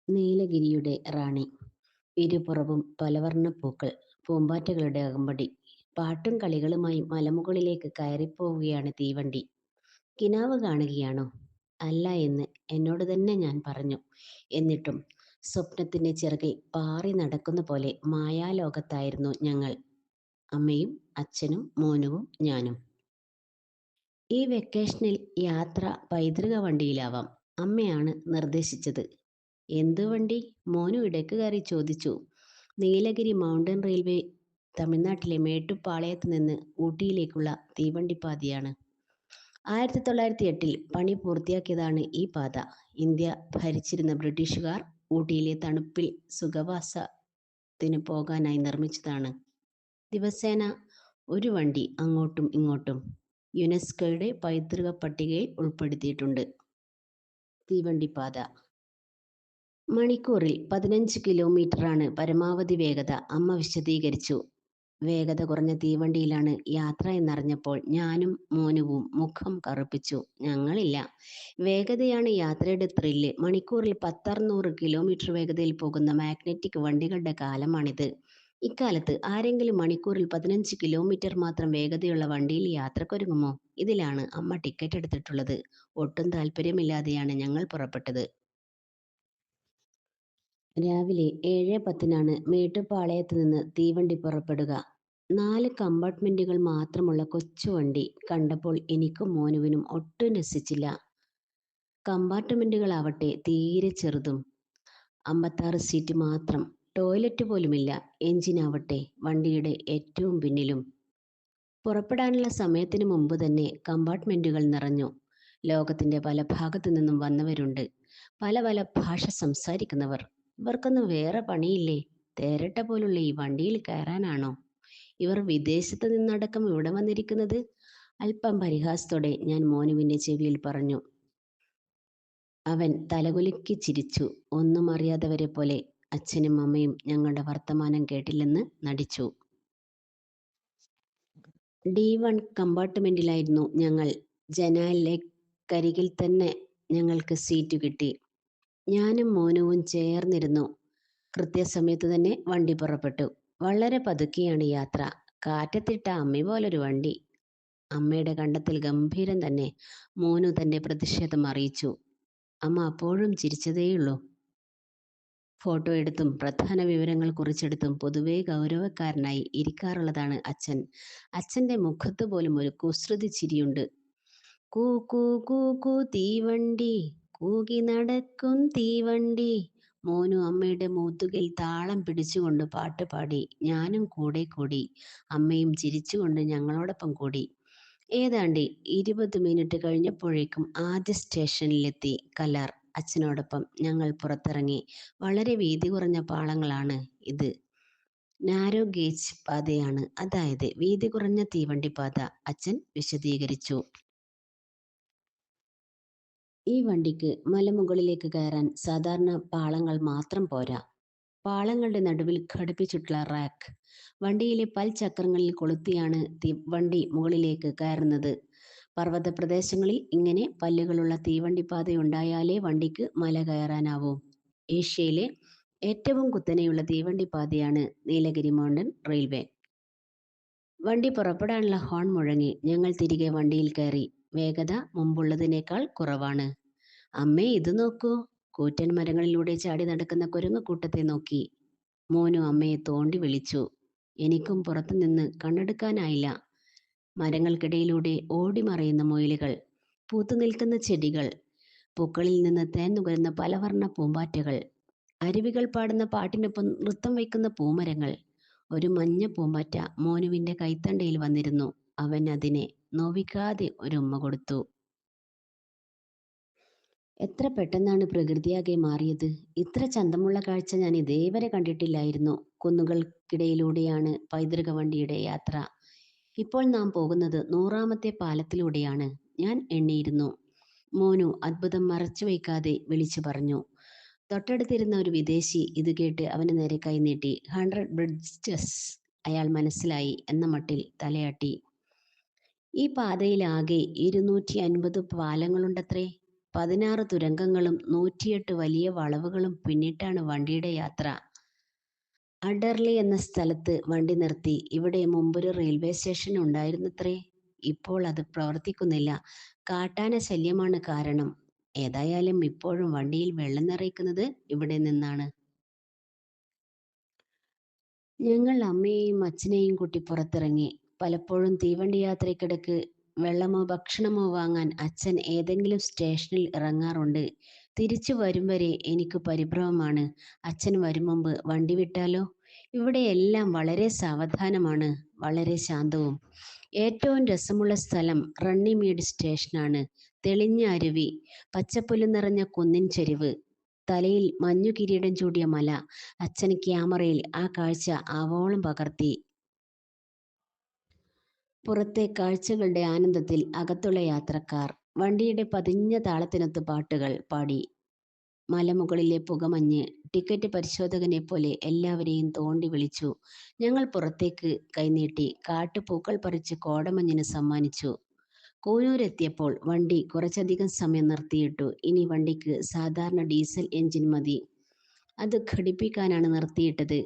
നീലഗിരിയുടെ റാണി. ഇരുപുറവും പലവർണ്ണ പൂക്കൾ, പൂമ്പാറ്റകളുടെ അകമ്പടി. പാട്ടും കളികളുമായി മലമുകളിലേക്ക് കയറിപ്പോവുകയാണ് തീവണ്ടി. കിനാവ് കാണുകയാണോ? അല്ല എന്ന് എന്നോട് തന്നെ ഞാൻ പറഞ്ഞു. എന്നിട്ടും സ്വപ്നത്തിന്റെ ചിറകിൽ പാറി നടക്കുന്ന പോലെ മായാലോകത്തായിരുന്നു ഞങ്ങൾ. അമ്മയും അച്ഛനും മോനുവും ഞാനും. ഈ വെക്കേഷനിൽ യാത്ര പൈതൃക വണ്ടിയിലാവാം. അമ്മയാണ് നിർദ്ദേശിച്ചത്. എന്ത് വണ്ടി? മോനു ഇടയ്ക്ക് കയറി ചോദിച്ചു. നീലഗിരി മൗണ്ടൻ റെയിൽവേ തമിഴ്നാട്ടിലെ മേട്ടുപ്പാളയത്ത് നിന്ന് ഊട്ടിയിലേക്കുള്ള തീവണ്ടിപ്പാതയാണ്. 1908 പണി പൂർത്തിയാക്കിയതാണ് ഈ പാത. ഇന്ത്യ ഭരിച്ചിരുന്ന ബ്രിട്ടീഷുകാർ ഊട്ടിയിലെ തണുപ്പിൽ സുഖവാസത്തിന് പോകാനായി നിർമ്മിച്ചതാണ്. ദിവസേന ഒരു വണ്ടി അങ്ങോട്ടും ഇങ്ങോട്ടും യുനെസ്കോയുടെ പൈതൃക പട്ടികയിൽ ഉൾപ്പെടുത്തിയിട്ടുണ്ട്. തീവണ്ടിപ്പാത മണിക്കൂറിൽ 15 കിലോമീറ്ററാണ് പരമാവധി വേഗത. അമ്മ വിശദീകരിച്ചു. വേഗത കുറഞ്ഞ തീവണ്ടിയിലാണ് യാത്ര എന്നറിഞ്ഞപ്പോൾ ഞാനും മോനുവും മുഖം കറുപ്പിച്ചു. ഞങ്ങളില്ല. വേഗതയാണ് യാത്രയുടെ ത്രില്ല്. മണിക്കൂറിൽ 10-600 കിലോമീറ്റർ വേഗതയിൽ പോകുന്ന മാഗ്നറ്റിക് വണ്ടികളുടെ കാലമാണിത്. ഇക്കാലത്ത് ആരെങ്കിലും മണിക്കൂറിൽ 15 കിലോമീറ്റർ മാത്രം വേഗതയുള്ള വണ്ടിയിൽ യാത്രക്കൊരുങ്ങുമോ? ഇതിലാണ് അമ്മ ടിക്കറ്റ് എടുത്തിട്ടുള്ളത്. ഒട്ടും താല്പര്യമില്ലാതെയാണ് ഞങ്ങൾ പുറപ്പെട്ടത്. രാവിലെ 7:10 മേട്ടുപ്പാളയത്ത് നിന്ന് തീവണ്ടി പുറപ്പെടുക. 4 കമ്പാർട്ട്മെന്റുകൾ മാത്രമുള്ള കൊച്ചുവണ്ടി കണ്ടപ്പോൾ എനിക്കും മോനുവിനും ഒട്ടും രസിച്ചില്ല. കമ്പാർട്ട്മെന്റുകളാവട്ടെ തീരെ ചെറുതും. 56 സീറ്റ് മാത്രം. ടോയ്ലറ്റ് പോലുമില്ല. എഞ്ചിനാവട്ടെ വണ്ടിയുടെ ഏറ്റവും പിന്നിലും. പുറപ്പെടാനുള്ള സമയത്തിന് മുമ്പ് തന്നെ കമ്പാർട്ട്മെന്റുകൾ നിറഞ്ഞു. ലോകത്തിന്റെ പല ഭാഗത്തു നിന്നും വന്നവരുണ്ട്. പല പല ഭാഷ സംസാരിക്കുന്നവർ. ഇവർക്കൊന്നും വേറെ പണിയില്ലേ? തേരട്ട പോലുള്ള ഈ വണ്ടിയിൽ കയറാനാണോ ഇവർ വിദേശത്ത് നിന്നടക്കം ഇവിടെ വന്നിരിക്കുന്നത്? അല്പം പരിഹാസത്തോടെ ഞാൻ മോനുവിന്റെ ചെവിയിൽ പറഞ്ഞു. അവൻ തലകുലുക്കി ചിരിച്ചു. ഒന്നും അറിയാത്തവരെ പോലെ അച്ഛനും അമ്മയും ഞങ്ങളുടെ വർത്തമാനം കേട്ടില്ലെന്ന് നടിച്ചു. D1 കമ്പാർട്ട്മെന്റിലായിരുന്നു ഞങ്ങൾ. ജനാലക്കരികിൽ തന്നെ ഞങ്ങൾക്ക് സീറ്റ് കിട്ടി. ഞാനും മോനുവും ചേർന്നിരുന്നു. കൃത്യസമയത്ത് തന്നെ വണ്ടി പുറപ്പെട്ടു. വളരെ പതുക്കെയാണ് യാത്ര. കാറ്റത്തിട്ട അമ്മി പോലൊരു വണ്ടി. അമ്മയുടെ കണ്ടെത്തൽ ഗംഭീരം തന്നെ. മോനു തന്റെ പ്രതിഷേധം അറിയിച്ചു. അമ്മ അപ്പോഴും ചിരിച്ചതേയുള്ളൂ. ഫോട്ടോ എടുത്തും പ്രധാന വിവരങ്ങൾ കുറിച്ചെടുത്തും പൊതുവെ ഗൗരവക്കാരനായി ഇരിക്കാറുള്ളതാണ് അച്ഛൻ. അച്ഛന്റെ മുഖത്ത് പോലും ഒരു കുസൃതി ചിരിയുണ്ട്. കൂ കൂ കൂ കൂ തീവണ്ടി, കൂകി നടക്കും തീവണ്ടി. മോനു അമ്മയുടെ മൂത്തുകിൽ താളം പിടിച്ചുകൊണ്ട് പാട്ടുപാടി. ഞാനും കൂടെ കൂടി. അമ്മയും ചിരിച്ചുകൊണ്ട് ഞങ്ങളോടൊപ്പം കൂടി. ഏതാണ്ട് 20 മിനിറ്റ് കഴിഞ്ഞപ്പോഴേക്കും ആദ്യ സ്റ്റേഷനിലെത്തി. കല്ലാർ. അച്ഛനോടൊപ്പം ഞങ്ങൾ പുറത്തിറങ്ങി. വളരെ വീതി കുറഞ്ഞ പാളങ്ങളാണ് ഇത്. നാരോ ഗേജ് പാതയാണ്, അതായത് വീതി കുറഞ്ഞ തീവണ്ടിപ്പാത, അച്ഛൻ വിശദീകരിച്ചു. ഈ വണ്ടിക്ക് മലമുകളിലേക്ക് കയറാൻ സാധാരണ പാളങ്ങൾ മാത്രം പോരാ. പാളങ്ങളുടെ നടുവിൽ ഘടിപ്പിച്ചിട്ടുള്ള റാക്ക്. വണ്ടിയിലെ പൽചക്രങ്ങളിൽ കൊളുത്തിയാണ് വണ്ടി മുകളിലേക്ക് കയറുന്നത്. പർവ്വത പ്രദേശങ്ങളിൽ ഇങ്ങനെ പല്ലുകളുള്ള തീവണ്ടിപ്പാതയുണ്ടായാലേ വണ്ടിക്ക് മല കയറാനാവൂ. ഏഷ്യയിലെ ഏറ്റവും കുത്തനെയുള്ള തീവണ്ടിപ്പാതയാണ് നീലഗിരി മൗണ്ടൻ റെയിൽവേ. വണ്ടി പുറപ്പെടാനുള്ള ഹോൺ മുഴങ്ങി. ഞങ്ങൾ തിരികെ വണ്ടിയിൽ കയറി. വേഗത മുമ്പുള്ളതിനേക്കാൾ കുറവാണ്. അമ്മേ, ഇത് നോക്കൂ. കൂറ്റൻ മരങ്ങളിലൂടെ ചാടി നടക്കുന്ന കുരങ്ങുകൂട്ടത്തെ നോക്കി മോനു അമ്മയെ തോണ്ടി വിളിച്ചു. എനിക്കും പുറത്തുനിന്ന് കണ്ണെടുക്കാനായില്ല. മരങ്ങൾക്കിടയിലൂടെ ഓടിമറയുന്ന മുയലുകൾ, പൂത്തുനിൽക്കുന്ന ചെടികൾ, പൂക്കളിൽ നിന്ന് തേൻ നുകരുന്ന പലവർണ്ണ പൂമ്പാറ്റകൾ, അരുവികൾ പാടുന്ന പാട്ടിനൊപ്പം നൃത്തം വയ്ക്കുന്ന പൂമരങ്ങൾ. ഒരു മഞ്ഞ പൂമ്പാറ്റ മോനുവിന്റെ കൈത്തണ്ടയിൽ വന്നിരുന്നു. അവൻ അതിനെ നോവിക്കാതെ ഒരു ഉമ്മ കൊടുത്തു. എത്ര പെട്ടെന്നാണ് പ്രകൃതിയാകെ മാറിയത്. ഇത്ര ചന്തമുള്ള കാഴ്ച ഞാൻ ഇതേവരെ കണ്ടിട്ടില്ലായിരുന്നു. കുന്നുകൾക്കിടയിലൂടെയാണ് പൈതൃക വണ്ടിയുടെ യാത്ര. ഇപ്പോൾ നാം പോകുന്നത് 100ാമത്തെ പാലത്തിലൂടെയാണ്. ഞാൻ എണ്ണിയിരുന്നു. മോനു അത്ഭുതം മറച്ചു വയ്ക്കാതെ വിളിച്ചു പറഞ്ഞു. തൊട്ടടുത്തിരുന്ന ഒരു വിദേശി ഇത് കേട്ട് അവന് നേരെ കൈനീട്ടി. 100 ബ്രിഡ്ജസ്. അയാൾ മനസ്സിലായി എന്ന മട്ടിൽ തലയാട്ടി. ഈ പാതയിലാകെ 250 പാലങ്ങളുണ്ടത്രേ. 16 തുരങ്കങ്ങളും 108 വലിയ വളവുകളും പിന്നിട്ടാണ് വണ്ടിയുടെ യാത്ര. അഡർലി എന്ന സ്ഥലത്ത് വണ്ടി നിർത്തി. ഇവിടെ മുമ്പൊരു റെയിൽവേ സ്റ്റേഷൻ ഉണ്ടായിരുന്നത്രേ. ഇപ്പോൾ അത് പ്രവർത്തിക്കുന്നില്ല. കാട്ടാന ശല്യമാണ് കാരണം. ഏതായാലും ഇപ്പോഴും വണ്ടിയിൽ വെള്ളം നിറയ്ക്കുന്നത് ഇവിടെ നിന്നാണ്. ഞങ്ങൾ അമ്മയെയും അച്ഛനെയും കൂട്ടി പുറത്തിറങ്ങി. പലപ്പോഴും തീവണ്ടി യാത്രയ്ക്കിടയ്ക്ക് വെള്ളമോ ഭക്ഷണമോ വാങ്ങാൻ അച്ഛൻ ഏതെങ്കിലും സ്റ്റേഷനിൽ ഇറങ്ങാറുണ്ട്. തിരിച്ചു വരും വരെ എനിക്ക് പരിഭ്രമമാണ്. അച്ഛൻ വരും മുമ്പ് വണ്ടി വിട്ടാലോ? ഇവിടെ എല്ലാം വളരെ സാവധാനമാണ്, വളരെ ശാന്തവും. ഏറ്റവും രസമുള്ള സ്ഥലം റണ്ണിമേഡ് സ്റ്റേഷനാണ്. തെളിഞ്ഞ അരുവി, പച്ചപ്പുല്ല് നിറഞ്ഞ കുന്നിൻ ചെരിവ്, തലയിൽ മഞ്ഞു കിരീടം ചൂടിയ മല. അച്ഛൻ ക്യാമറയിൽ ആ കാഴ്ച ആവോളം പകർത്തി. പുറത്തെ കാഴ്ചകളുടെ ആനന്ദത്തിൽ അകത്തുള്ള യാത്രക്കാർ വണ്ടിയുടെ പതിഞ്ഞ താളത്തിനൊത്ത് പാട്ടുകൾ പാടി. മലമുകളിലെ പുകമഞ്ഞ് ടിക്കറ്റ് പരിശോധകനെ പോലെ എല്ലാവരെയും തോണ്ടി വിളിച്ചു. ഞങ്ങൾ പുറത്തേക്ക് കൈനീട്ടി. കാട്ടുപൂക്കൾ പറിച്ച് കോടമഞ്ഞിന് സമ്മാനിച്ചു. കൂനൂരെത്തിയപ്പോൾ വണ്ടി കുറച്ചധികം സമയം നിർത്തിയിട്ടു. ഇനി വണ്ടിക്ക് സാധാരണ ഡീസൽ എഞ്ചിൻ മതി. അത് ഘടിപ്പിക്കാനാണ് നിർത്തിയിട്ടത്.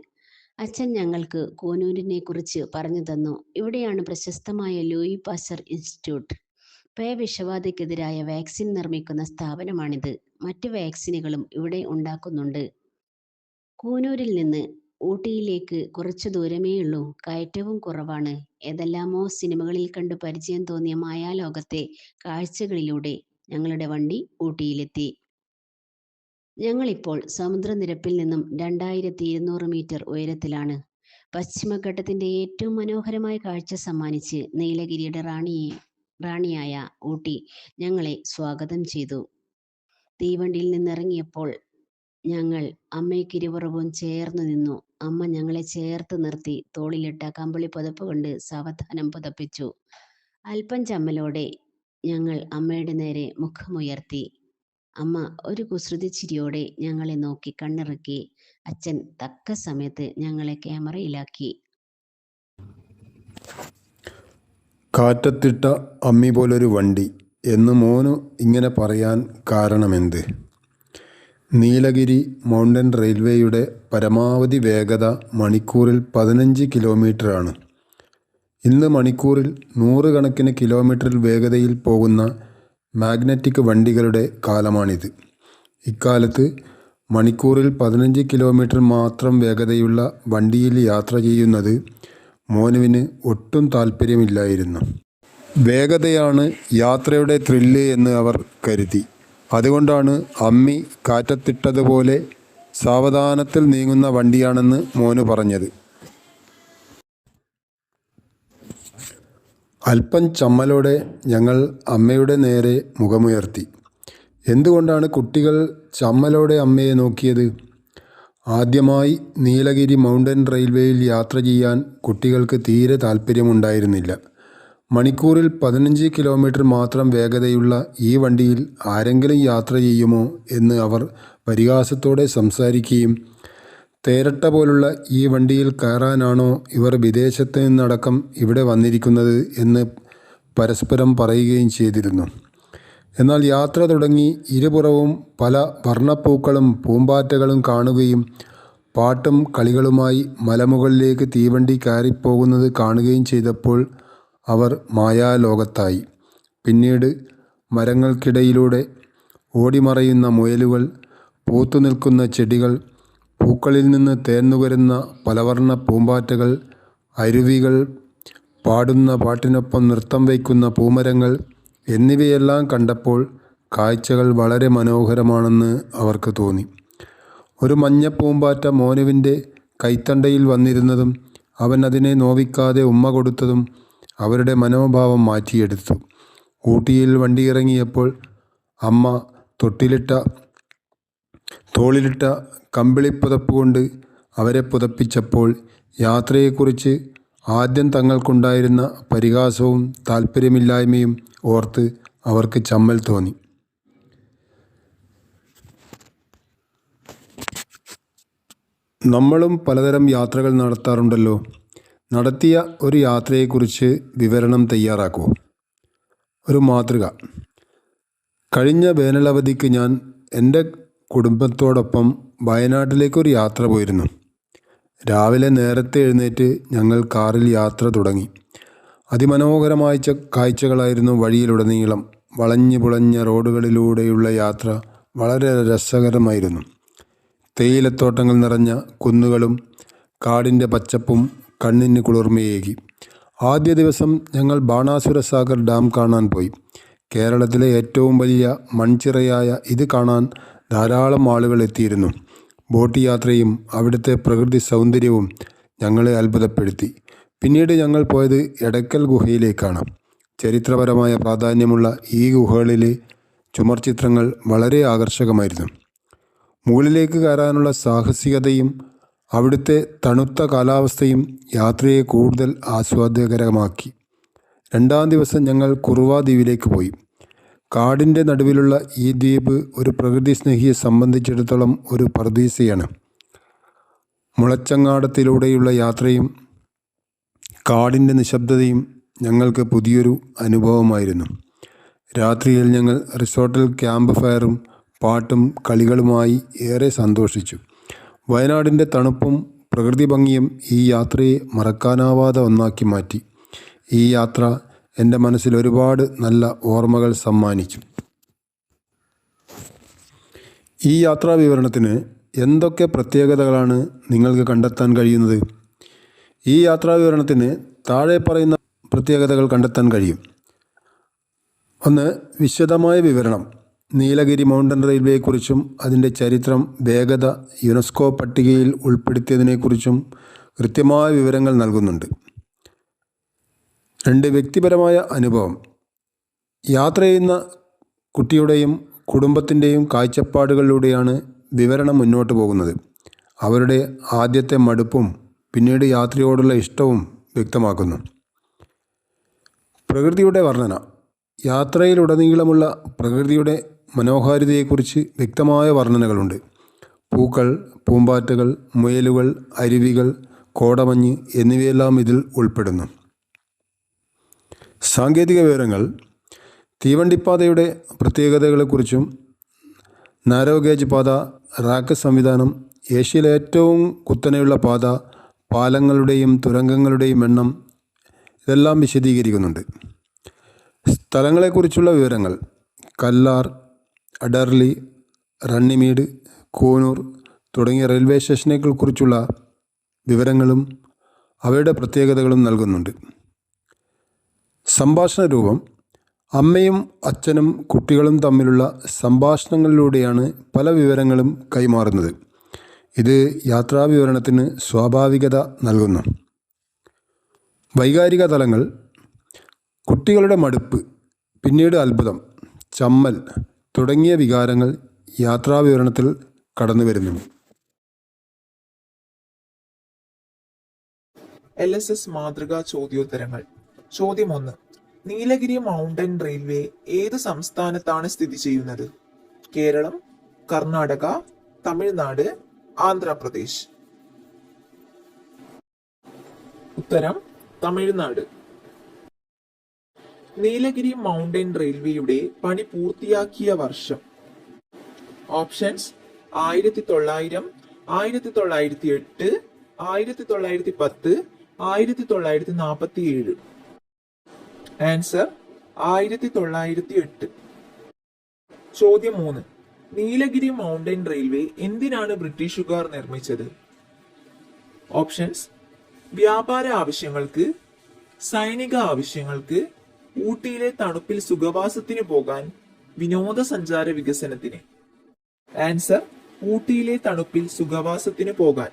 അച്ഛൻ ഞങ്ങൾക്ക് കൂനൂരിനെ കുറിച്ച് പറഞ്ഞു തന്നു. ഇവിടെയാണ് പ്രശസ്തമായ ലൂയി പാസ്റ്റർ ഇൻസ്റ്റിറ്റ്യൂട്ട്. പേവിഷബാധയ്ക്കെതിരായ വാക്സിൻ നിർമ്മിക്കുന്ന സ്ഥാപനമാണിത്. മറ്റു വാക്സിനുകളും ഇവിടെ ഉണ്ടാക്കുന്നുണ്ട്. കൂനൂരിൽ നിന്ന് ഊട്ടിയിലേക്ക് കുറച്ചു ദൂരമേയുള്ളൂ. കയറ്റവും കുറവാണ്. ഏതെല്ലാമോ സിനിമകളിൽ കണ്ട് പരിചയം തോന്നിയ മായാലോകത്തെ കാഴ്ചകളിലൂടെ ഞങ്ങളുടെ വണ്ടി ഊട്ടിയിലെത്തി. ഞങ്ങളിപ്പോൾ സമുദ്രനിരപ്പിൽ നിന്നും 2200 മീറ്റർ ഉയരത്തിലാണ്. പശ്ചിമഘട്ടത്തിന്റെ ഏറ്റവും മനോഹരമായ കാഴ്ച സമ്മാനിച്ച് നീലഗിരിയുടെ റാണിയായ ഊട്ടി ഞങ്ങളെ സ്വാഗതം ചെയ്തു. തീവണ്ടിയിൽ നിന്നിറങ്ങിയപ്പോൾ ഞങ്ങൾ അമ്മയ്ക്കിരുപുറവും ചേർന്ന് നിന്നു. അമ്മ ഞങ്ങളെ ചേർത്ത് നിർത്തി തോളിലിട്ട കമ്പിളി പുതപ്പ് കൊണ്ട് സാവധാനം പുതപ്പിച്ചു. അല്പം ചമ്മലോടെ ഞങ്ങൾ അമ്മയുടെ നേരെ മുഖമുയർത്തി. അമ്മ ഒരു കുസൃതി ചിരിയോടെ ഞങ്ങളെ നോക്കി കണ്ണിറുക്കി. അച്ഛൻ തക്ക സമയത്ത് ഞങ്ങളെ ക്യാമറയിലാക്കി. കാറ്റത്തിട്ട അമ്മി പോലൊരു വണ്ടി എന്ന് മോനു ഇങ്ങനെ പറയാൻ കാരണമെന്ത്? നീലഗിരി മൗണ്ടൻ റെയിൽവേയുടെ പരമാവധി വേഗത മണിക്കൂറിൽ 15 കിലോമീറ്ററാണ്. ഇന്ന് മണിക്കൂറിൽ 100 കണക്കിന് കിലോമീറ്റർ വേഗതയിൽ പോകുന്ന മാഗ്നറ്റിക് വണ്ടികളുടെ കാലമാണിത്. ഇക്കാലത്ത് മണിക്കൂറിൽ 15 കിലോമീറ്റർ മാത്രം വേഗതയുള്ള വണ്ടിയിൽ യാത്ര ചെയ്യുന്നത് മോനുവിന് ഒട്ടും താല്പര്യമില്ലായിരുന്നു. വേഗതയാണ് യാത്രയുടെ ത്രില്ല് എന്ന് അവർ കരുതി. അതുകൊണ്ടാണ് അമ്മി കാറ്റത്തിട്ടതുപോലെ സാവധാനത്തിൽ നീങ്ങുന്ന വണ്ടിയാണെന്ന് മോന് പറഞ്ഞത്. അല്പം ചമ്മലോടെ ഞങ്ങൾ അമ്മയുടെ നേരെ മുഖമുയർത്തി. എന്തുകൊണ്ടാണ് കുട്ടികൾ ചമ്മലോടെ അമ്മയെ നോക്കിയത്? ആദ്യമായി നീലഗിരി മൗണ്ടൻ റെയിൽവേയിൽ യാത്ര ചെയ്യാൻ കുട്ടികൾക്ക് തീരെ താല്പര്യമുണ്ടായിരുന്നില്ല. മണിക്കൂറിൽ 15 കിലോമീറ്റർ മാത്രം വേഗതയുള്ള ഈ വണ്ടിയിൽ ആരെങ്കിലും യാത്ര ചെയ്യുമോ എന്ന് അവർ പരിഹാസത്തോടെ സംസാരിക്കുകയും തേരട്ട പോലുള്ള ഈ വണ്ടിയിൽ കയറാനാണോ ഇവർ വിദേശത്ത് നിന്നടക്കം ഇവിടെ വന്നിരിക്കുന്നത് എന്ന് പരസ്പരം പറയുകയും ചെയ്തിരുന്നു. എന്നാൽ യാത്ര തുടങ്ങി ഇരുപുറവും പല വർണ്ണപ്പൂക്കളും പൂമ്പാറ്റകളും കാണുകയും പാട്ടും കളികളുമായി മലമുകളിലേക്ക് തീവണ്ടി കയറിപ്പോകുന്നത് കാണുകയും ചെയ്തപ്പോൾ അവർ മായാലോകത്തായി. പിന്നീട് മരങ്ങൾക്കിടയിലൂടെ ഓടിമറയുന്ന മുയലുകൾ, പൂത്തുനിൽക്കുന്ന ചെടികൾ, പൂക്കളിൽ നിന്ന് തേന്നുകരുന്ന പലവർണ്ണ പൂമ്പാറ്റകൾ, അരുവികൾ, പാടുന്ന പാട്ടിനൊപ്പം നൃത്തം വയ്ക്കുന്ന പൂമരങ്ങൾ എന്നിവയെല്ലാം കണ്ടപ്പോൾ കാഴ്ചകൾ വളരെ മനോഹരമാണെന്ന് അവർക്ക് തോന്നി. ഒരു മഞ്ഞപ്പൂമ്പാറ്റ മോനുവിൻ്റെ കൈത്തണ്ടയിൽ വന്നിരുന്നതും അവൻ അതിനെ നോവിക്കാതെ ഉമ്മ കൊടുത്തതും അവരുടെ മനോഭാവം മാറ്റിയെടുത്തു. ഊട്ടിയിൽ വണ്ടിയിറങ്ങിയപ്പോൾ അമ്മ തോളിലിട്ട കമ്പിളിപ്പുതപ്പ് കൊണ്ട് അവരെ പുതപ്പിച്ചപ്പോൾ യാത്രയെക്കുറിച്ച് ആദ്യം തങ്ങൾക്കുണ്ടായിരുന്ന പരിഹാസവും താല്പര്യമില്ലായ്മയും ഓർത്ത് അവർക്ക് ചമ്മൽ തോന്നി. നമ്മളും പലതരം യാത്രകൾ നടത്താറുണ്ടല്ലോ. നടത്തിയ ഒരു യാത്രയെക്കുറിച്ച് വിവരണം തയ്യാറാക്കൂ. ഒരു മാതൃക. കഴിഞ്ഞ വേനലവധിക്ക് ഞാൻ എൻ്റെ കുടുംബത്തോടൊപ്പം വയനാട്ടിലേക്കൊരു യാത്ര പോയിരുന്നു. രാവിലെ നേരത്തെ എഴുന്നേറ്റ് ഞങ്ങൾ കാറിൽ യാത്ര തുടങ്ങി. അതിമനോഹരമായ കാഴ്ചകളായിരുന്നു വഴിയിലുടനീളം. വളഞ്ഞു പുളഞ്ഞ റോഡുകളിലൂടെയുള്ള യാത്ര വളരെ രസകരമായിരുന്നു. തേയിലത്തോട്ടങ്ങൾ നിറഞ്ഞ കുന്നുകളും കാടിൻ്റെ പച്ചപ്പും കണ്ണിന് കുളിർമയേകി. ആദ്യ ദിവസം ഞങ്ങൾ ബാണാസുര സാഗർ ഡാം കാണാൻ പോയി. കേരളത്തിലെ ഏറ്റവും വലിയ മൺചിറയായ ഇത് കാണാൻ ധാരാളം ആളുകൾ എത്തിയിരുന്നു. ബോട്ട് യാത്രയും അവിടുത്തെ പ്രകൃതി സൗന്ദര്യവും ഞങ്ങളെ അത്ഭുതപ്പെടുത്തി. പിന്നീട് ഞങ്ങൾ പോയത് എടക്കൽ ഗുഹയിലേക്കാണ്. ചരിത്രപരമായ പ്രാധാന്യമുള്ള ഈ ഗുഹകളിലെ ചുമർചിത്രങ്ങൾ വളരെ ആകർഷകമായിരുന്നു. മുകളിലേക്ക് കയറാനുള്ള സാഹസികതയും അവിടുത്തെ തണുത്ത കാലാവസ്ഥയും യാത്രയെ കൂടുതൽ ആസ്വാദ്യകരമാക്കി. രണ്ടാം ദിവസം ഞങ്ങൾ കുറുവ ദ്വീപിലേക്ക് പോയി. കാടിൻ്റെ നടുവിലുള്ള ഈ ദ്വീപ് ഒരു പ്രകൃതി സ്നേഹിയെ സംബന്ധിച്ചിടത്തോളം ഒരു പറുദീസയാണ്. മുളച്ചങ്ങാടത്തിലൂടെയുള്ള യാത്രയും കാടിൻ്റെ നിശബ്ദതയും ഞങ്ങൾക്ക് പുതിയൊരു അനുഭവമായിരുന്നു. രാത്രിയിൽ ഞങ്ങൾ റിസോർട്ടിൽ ക്യാമ്പ് ഫയറും പാട്ടും കളികളുമായി ഏറെ സന്തോഷിച്ചു. വയനാടിൻ്റെ തണുപ്പും പ്രകൃതി ഭംഗിയും ഈ യാത്രയെ മറക്കാനാവാതെ ഒന്നാക്കി മാറ്റി. ഈ യാത്ര എൻ്റെ മനസ്സിൽ ഒരുപാട് നല്ല ഓർമ്മകൾ സമ്മാനിച്ചു. ഈ യാത്രാ വിവരണത്തിന് എന്തൊക്കെ പ്രത്യേകതകളാണ് നിങ്ങൾക്ക് കണ്ടെത്താൻ കഴിയുന്നത്? ഈ യാത്രാ വിവരണത്തിന് താഴെ പറയുന്ന പ്രത്യേകതകൾ കണ്ടെത്താൻ കഴിയും. 1. വിശദമായ വിവരണം. നീലഗിരി മൗണ്ടൻ റെയിൽവേയെക്കുറിച്ചും അതിൻ്റെ ചരിത്രം, വേഗത, യുനെസ്കോ പട്ടികയിൽ ഉൾപ്പെടുത്തിയതിനെക്കുറിച്ചും കൃത്യമായ വിവരങ്ങൾ നൽകുന്നുണ്ട്. 2. വ്യക്തിപരമായ അനുഭവം. യാത്ര ചെയ്യുന്ന കുട്ടിയുടെയും കുടുംബത്തിൻ്റെയും കാഴ്ചപ്പാടുകളിലൂടെയാണ് വിവരണം മുന്നോട്ട് പോകുന്നത്. അവരുടെ ആദ്യത്തെ മടുപ്പും പിന്നീട് യാത്രയോടുള്ള ഇഷ്ടവും വ്യക്തമാക്കുന്നു. പ്രകൃതിയുടെ വർണ്ണന. യാത്രയിലുടനീളമുള്ള പ്രകൃതിയുടെ മനോഹാരിതയെക്കുറിച്ച് വ്യക്തമായ വർണ്ണനകളുണ്ട്. പൂക്കൾ, പൂമ്പാറ്റകൾ, മുയലുകൾ, അരുവികൾ, കോടമഞ്ഞ് എന്നിവയെല്ലാം ഇതിൽ ഉൾപ്പെടുന്നു. സാങ്കേതിക വിവരങ്ങൾ. തീവണ്ടിപ്പാതയുടെ പ്രത്യേകതകളെക്കുറിച്ചും നാരോ ഗേജ് പാത, റാക്ക് സംവിധാനം, ഏഷ്യയിലെ ഏറ്റവും കുത്തനെയുള്ള പാത, പാലങ്ങളുടെയും തുരങ്കങ്ങളുടെയും എണ്ണം, ഇതെല്ലാം വിശദീകരിക്കുന്നുണ്ട്. സ്ഥലങ്ങളെക്കുറിച്ചുള്ള വിവരങ്ങൾ. കല്ലാർ, അഡർലി, റണ്ണിമേട്, കൂനൂർ തുടങ്ങിയ റെയിൽവേ സ്റ്റേഷനുകളെക്കുറിച്ചുള്ള വിവരങ്ങളും അവയുടെ പ്രത്യേകതകളും നൽകുന്നുണ്ട്. സംഭാഷണ രൂപം. അമ്മയും അച്ഛനും കുട്ടികളും തമ്മിലുള്ള സംഭാഷണങ്ങളിലൂടെയാണ് പല വിവരങ്ങളും കൈമാറുന്നത്. ഇത് യാത്രാവിവരണത്തിന് സ്വാഭാവികത നൽകുന്നു. വൈകാരിക തലങ്ങൾ. കുട്ടികളുടെ മടുപ്പ്, പിന്നീട് അത്ഭുതം, ചമ്മൽ തുടങ്ങിയ വികാരങ്ങൾ യാത്രാവിവരണത്തിൽ കടന്നു വരുന്നു. LSS മാതൃകാ ചോദ്യോത്തരങ്ങൾ. ചോദ്യം 1. നീലഗിരി മൗണ്ടൻ റെയിൽവേ ഏത് സംസ്ഥാനത്താണ് സ്ഥിതി ചെയ്യുന്നത്? കേരളം, കർണാടക, തമിഴ്നാട്, ആന്ധ്രാപ്രദേശ്. ഉത്തരം തമിഴ്നാട്. നീലഗിരി മൗണ്ടൻ റെയിൽവേയുടെ പണി പൂർത്തിയാക്കിയ വർഷം. ഓപ്ഷൻസ്: 1900, 1908, 1910, 1947. ആൻസർ 1908. ചോദ്യം 3. നീലഗിരി മൗണ്ടൻ റെയിൽവേ എന്തിനാണ് ബ്രിട്ടീഷുകാർ നിർമ്മിച്ചത്? ഓപ്ഷൻസ്: വ്യാപാര ആവശ്യങ്ങൾക്ക്, സൈനിക ആവശ്യങ്ങൾക്ക്, ഊട്ടിയിലെ തണുപ്പിൽ സുഖവാസത്തിന് പോകാൻ, വിനോദസഞ്ചാര വികസനത്തിന്. ആൻസർ: ഊട്ടിയിലെ തണുപ്പിൽ സുഖവാസത്തിന് പോകാൻ.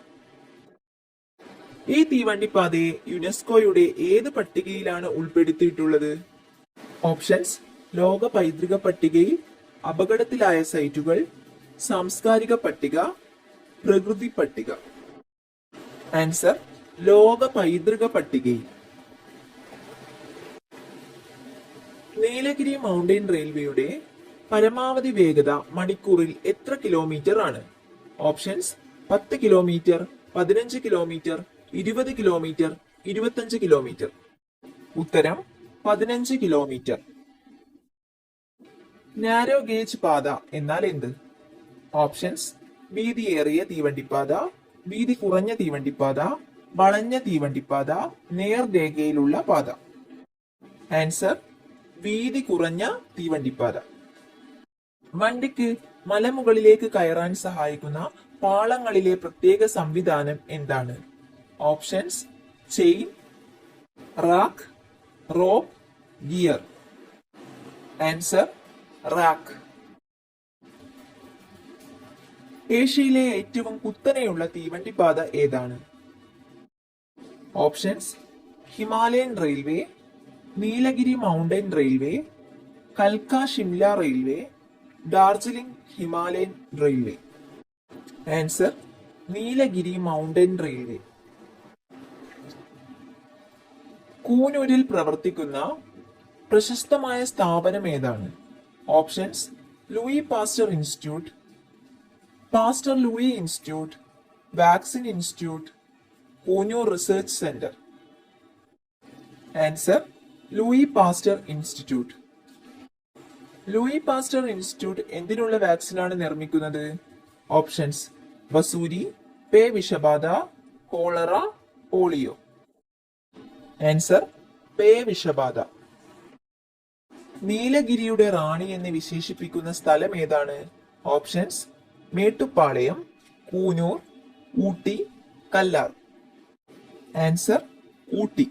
ഈ തീവണ്ടിപ്പാതയെ യുനെസ്കോയുടെ ഏത് പട്ടികയിലാണ് ഉൾപ്പെടുത്തിയിട്ടുള്ളത്? ഓപ്ഷൻസ്: ലോക പൈതൃക പട്ടികയിൽ, അപകടത്തിലായ സൈറ്റുകൾ, സാംസ്കാരിക പട്ടിക, പ്രകൃതി പട്ടിക. ആൻസർ: ലോക പൈതൃക പട്ടികയിൽ. നീലഗിരി മൗണ്ടൻ റെയിൽവേയുടെ പരമാവധി വേഗത മണിക്കൂറിൽ എത്ര കിലോമീറ്റർ ആണ്? Options: 10 kilometre, 15 kilometre, 20 kilometre, 25 kilometre. ഉത്തരം 15 കിലോമീറ്റർ. നാരോ ഗേജ് പാത എന്നാൽ എന്ത്? ഓപ്ഷൻസ്: വീതിയേറിയ തീവണ്ടിപ്പാത, വീതി കുറഞ്ഞ തീവണ്ടിപ്പാത, വളഞ്ഞ തീവണ്ടിപ്പാത, നേർരേഖയിലുള്ള പാത. ആൻസർ: വീതി കുറഞ്ഞ തീവണ്ടിപ്പാത. വണ്ടിക്ക് മലമുകളിലേക്ക് കയറാൻ സഹായിക്കുന്ന പാളങ്ങളിലെ പ്രത്യേക സംവിധാനം എന്താണ്? Options: chain, rack, rope, gear. Answer: rack. ഏഷ്യയിലെ ഏറ്റവും കുത്തനെയുള്ള തീവണ്ടിപ്പാത ഏതാണ്? Options: Himalayan railway, Nilgiri mountain railway, കൽക്ക Shimla railway, Darjeeling Himalayan railway. Answer: Nilgiri mountain railway. കൂനൂരിൽ പ്രവർത്തിക്കുന്ന പ്രശസ്തമായ സ്ഥാപനം ഏതാണ്? Options: Louis Pasteur institute, Pasteur Louis institute, vaccine institute, Coonoor research centre. Answer: Louis Pasteur institute. Louis Pasteur institute എന്തിനുള്ള വാക്സിനാണ് നിർമ്മിക്കുന്നത്? ഓപ്ഷൻസ്: വസൂരി, പേ വിഷബാധ, കോളറ, പോളിയോ. ആൻസർ: പേ വിഷബാധ. നീലഗിരിയുടെ റാണി എന്ന് വിശേഷിപ്പിക്കുന്ന സ്ഥലം ഏതാണ്? ഓപ്ഷൻസ്: മേട്ടുപ്പാളയം, കൂനൂർ, ഊട്ടി, കല്ലാർ. ആൻസർ: ഊട്ടി.